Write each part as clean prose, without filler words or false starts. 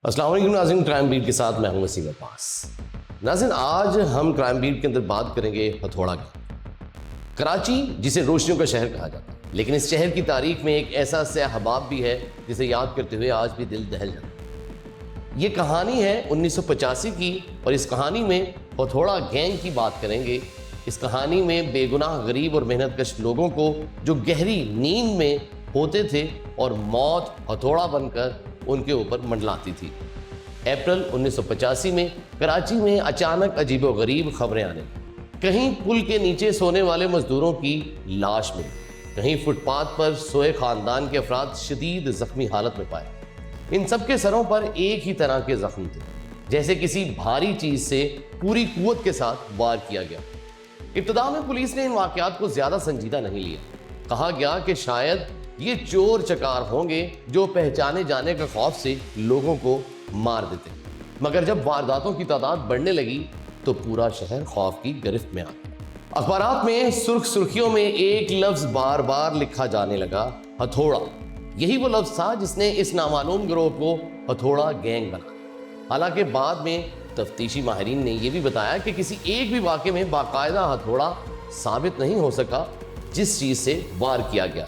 السلام علیکم ناظرین، کرائم بیٹ کے ساتھ میں ہوں وسیم عباس۔ ناظرین، آج ہم کرائم بیٹ کے اندر بات کریں گے ہتھوڑا کی۔ کراچی جسے روشنیوں کا شہر کہا جاتا ہے، لیکن اس شہر کی تاریخ میں ایک ایسا سیاہ حباب بھی ہے جسے یاد کرتے ہوئے آج بھی دل دہل جاتا ہے۔ یہ کہانی ہے 1985 کی، اور اس کہانی میں ہتھوڑا گینگ کی بات کریں گے۔ اس کہانی میں بے گناہ غریب اور محنت کش لوگوں کو جو گہری نیند میں ہوتے تھے اور موت ہتھوڑا بن کر ان کے اوپر منڈلاتی تھی۔ اپریل 1985 میں کراچی میں اچانک عجیب و غریب خبریں آنے، کہیں پل کے نیچے سونے والے مزدوروں کی لاش ملی، کہیں فٹ پاتھ پر سوئے خاندان کے افراد شدید زخمی حالت میں پائے۔ ان سب کے سروں پر ایک ہی طرح کے زخم تھے، جیسے کسی بھاری چیز سے پوری قوت کے ساتھ وار کیا گیا۔ ابتدا میں پولیس نے ان واقعات کو زیادہ سنجیدہ نہیں لیا۔ کہا گیا کہ شاید یہ چور چکار ہوں گے جو پہچانے جانے کے خوف سے لوگوں کو مار دیتے، مگر جب وارداتوں کی تعداد بڑھنے لگی تو پورا شہر خوف کی گرفت میں آ گیا۔ اخبارات میں سرخیوں میں ایک لفظ بار بار لکھا جانے لگا، ہتھوڑا۔ یہی وہ لفظ تھا جس نے اس نامعلوم گروہ کو ہتھوڑا گینگ بنایا۔ حالانکہ بعد میں تفتیشی ماہرین نے یہ بھی بتایا کہ کسی ایک بھی واقعے میں باقاعدہ ہتھوڑا ثابت نہیں ہو سکا جس چیز سے وار کیا گیا۔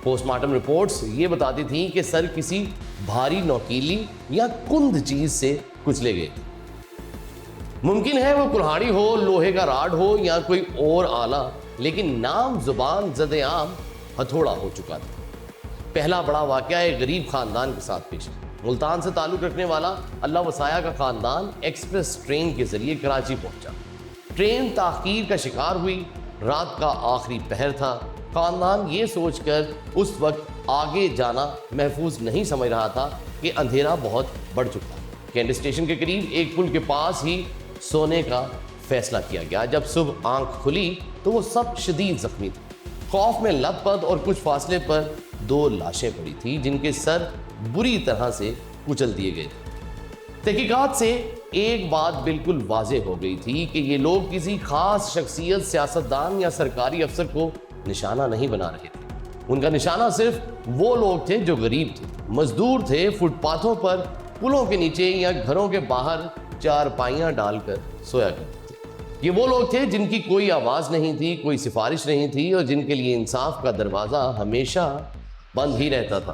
پوسٹ مارٹم رپورٹس یہ بتاتی تھیں کہ سر کسی بھاری نوکیلی یا کند چیز سے کچلے گئے تھے۔ ممکن ہے وہ کلہاڑی ہو، لوہے کا راڈ ہو یا کوئی اور آلہ، لیکن نام زبان زد عام ہتھوڑا ہو چکا تھا۔ پہلا بڑا واقعہ ایک غریب خاندان کے ساتھ پیش ہے۔ ملتان سے تعلق رکھنے والا اللہ وسایہ کا خاندان ایکسپریس ٹرین کے ذریعے کراچی پہنچا۔ ٹرین تاخیر کا شکار ہوئی، رات کا آخری پہر تھا۔ خاندان یہ سوچ کر اس وقت آگے جانا محفوظ نہیں سمجھ رہا تھا کہ اندھیرا بہت بڑھ چکا۔ کینٹ اسٹیشن کے قریب ایک پل کے پاس ہی سونے کا فیصلہ کیا گیا۔ جب صبح آنکھ کھلی تو وہ سب شدید زخمی تھے۔ خوف میں لت پت اور کچھ فاصلے پر 2 لاشیں پڑی تھیں جن کے سر بری طرح سے کچل دیے گئے تھے۔ تحقیقات سے ایک بات بالکل واضح ہو گئی تھی کہ یہ لوگ کسی خاص شخصیت، سیاستدان یا سرکاری افسر کو نشانہ نہیں بنا رہے تھے۔ ان کا نشانہ صرف وہ لوگ تھے جو غریب تھے، مزدور تھے، فٹ پاتھوں پر، پلوں کے نیچے یا گھروں کے باہر چارپائیاں ڈال کر سویا کرتے تھے۔ یہ وہ لوگ تھے جن کی کوئی آواز نہیں تھی، کوئی سفارش نہیں تھی، اور جن کے لیے انصاف کا دروازہ ہمیشہ بند ہی رہتا تھا۔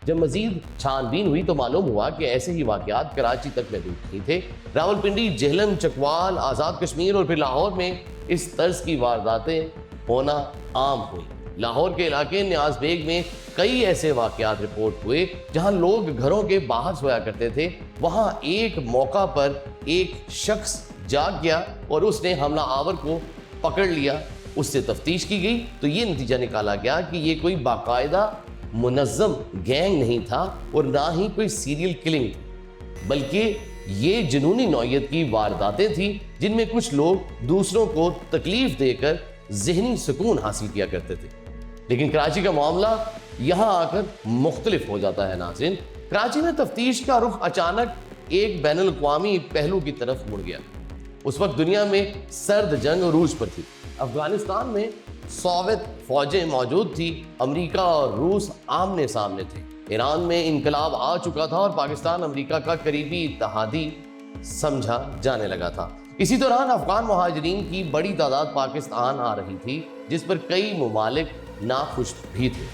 جب مزید چھان بین ہوئی تو معلوم ہوا کہ ایسے ہی واقعات کراچی تک محدود نہیں تھے۔ راولپنڈی، جہلم، چکوال، آزاد کشمیر اور پھر لاہور میں اس طرز کی وارداتیں ہونا عام ہوئی۔ لاہور کے علاقے نیاز بیگ میں کئی ایسے واقعات رپورٹ ہوئے جہاں لوگ گھروں کے باہر سویا کرتے تھے۔ وہاں ایک موقع پر ایک شخص جاگ گیا اور اس نے حملہ آور کو پکڑ لیا۔ اس سے تفتیش کی گئی تو یہ نتیجہ نکالا گیا کہ یہ کوئی باقاعدہ منظم گینگ نہیں تھا اور نہ ہی کوئی سیریل کلنگ تھی، بلکہ یہ جنونی نوعیت کی وارداتیں تھیں جن میں کچھ لوگ دوسروں کو تکلیف دے کر ذہنی سکون حاصل کیا کرتے تھے۔ لیکن کراچی کا معاملہ یہاں آ کر مختلف ہو جاتا ہے ناظرین۔ کراچی میں تفتیش کا رخ اچانک ایک بین الاقوامی پہلو کی طرف مڑ گیا۔ اس وقت دنیا میں سرد جنگ عروج پر تھی۔ افغانستان میں سوویت فوجیں موجود تھی، امریکہ اور روس آمنے سامنے تھے، ایران میں انقلاب آ چکا تھا اور پاکستان امریکہ کا قریبی اتحادی سمجھا جانے لگا تھا۔ اسی دوران افغان مہاجرین کی بڑی تعداد پاکستان آ رہی تھی، جس پر کئی ممالک ناخوش بھی تھے۔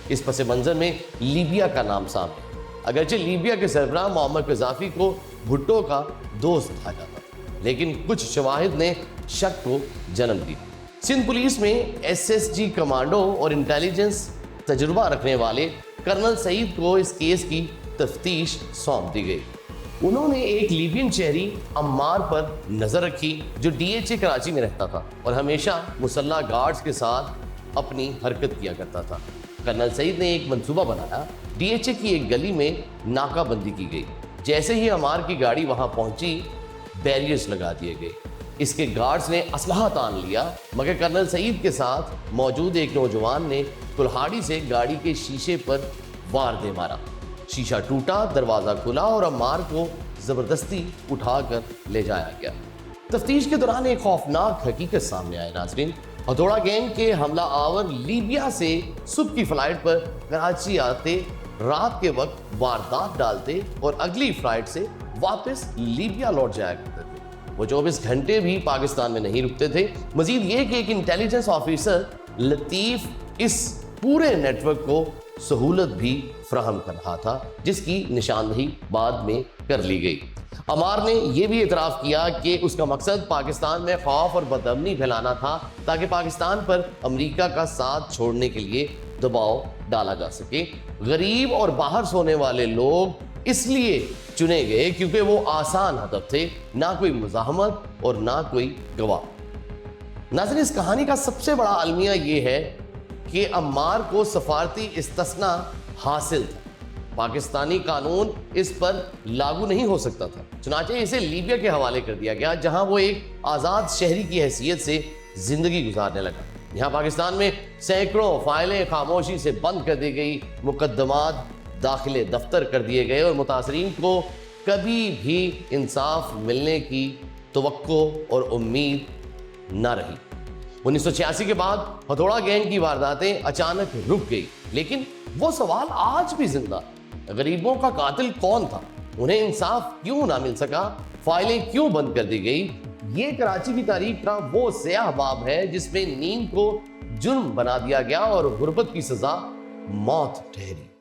اس پس منظر میں لیبیا کا نام سامنے، اگرچہ لیبیا کے سربراہ معمر قذافی کو بھٹو کا دوست کہا جاتا تھا، لیکن کچھ شواہد نے شک کو جنم دی۔ سندھ پولیس میں SSG کمانڈو اور انٹیلیجنس تجربہ رکھنے والے کرنل سعید کو اس کیس کی تفتیش سونپ دی گئی۔ انہوں نے ایک لیبین شہری عمار پر نظر رکھی جو DHA کراچی میں رہتا تھا اور ہمیشہ مسلح گارڈز کے ساتھ اپنی حرکت کیا کرتا تھا۔ کرنل سعید نے ایک منصوبہ بنایا۔ DHA کی ایک گلی میں ناکہ بندی کی گئی۔ جیسے ہی عمار کی گاڑی وہاں پہنچی، بیریئرز لگا دیے گئے۔ اس کے گارڈز نے اسلحہ تان لیا، مگر کرنل سعید کے ساتھ موجود ایک نوجوان نے کلہاڑی سے گاڑی کے شیشے پر وار دے مارا۔ شیشہ ٹوٹا، دروازہ کھلا اور عمار کو زبردستی اٹھا کر لے جایا گیا۔ تفتیش کے دوران ایک خوفناک حقیقت سامنے آئے ناظرین۔ ہتھوڑا گینگ کے حملہ آور لیبیا سے صبح کی فلائٹ پر کراچی آتے رات کے وقت واردات ڈالتے اور اگلی فلائٹ سے واپس لیبیا لوٹ جایا کرتے تھے۔ وہ 24 گھنٹے بھی پاکستان میں نہیں رکتے تھے۔ مزید یہ کہ ایک انٹیلیجنس آفیسر لطیف اس پورے نیٹ ورک کو سہولت بھی فراہم کر رہا تھا، جس کی نشاندہی بعد میں کر لی گئی۔ عمار نے یہ بھی اعتراف کیا کہ اس کا مقصد پاکستان میں خوف اور بدامنی پھیلانا تھا تاکہ پاکستان پر امریکہ کا ساتھ چھوڑنے کے لیے دباؤ ڈالا جا سکے۔ غریب اور باہر سونے والے لوگ اس لیے چنے گئے کیونکہ وہ آسان ہدف تھے، نہ کوئی مزاحمت اور نہ کوئی گواہ۔ ناظرین، اس کہانی کا سب سے بڑا المیہ یہ ہے کہ عمار کو سفارتی استثناء حاصل تھا۔ پاکستانی قانون اس پر لاگو نہیں ہو سکتا تھا، چنانچہ اسے لیبیا کے حوالے کر دیا گیا، جہاں وہ ایک آزاد شہری کی حیثیت سے زندگی گزارنے لگا۔ یہاں پاکستان میں سینکڑوں فائلیں خاموشی سے بند کر دی گئی، مقدمات داخل دفتر کر دیے گئے اور متاثرین کو کبھی بھی انصاف ملنے کی توقع اور امید نہ رہی۔ 1986 کے بعد ہتھوڑا گینگ کی وارداتیں اچانک رک گئی، لیکن وہ سوال آج بھی زندہ ہے۔ غریبوں کا قاتل کون تھا؟ انہیں انصاف کیوں نہ مل سکا؟ فائلیں کیوں بند کر دی گئی؟ یہ کراچی کی تاریخ کا وہ سیاہ باب ہے جس میں نیند کو جرم بنا دیا گیا اور غربت کی سزا موت ٹھہری۔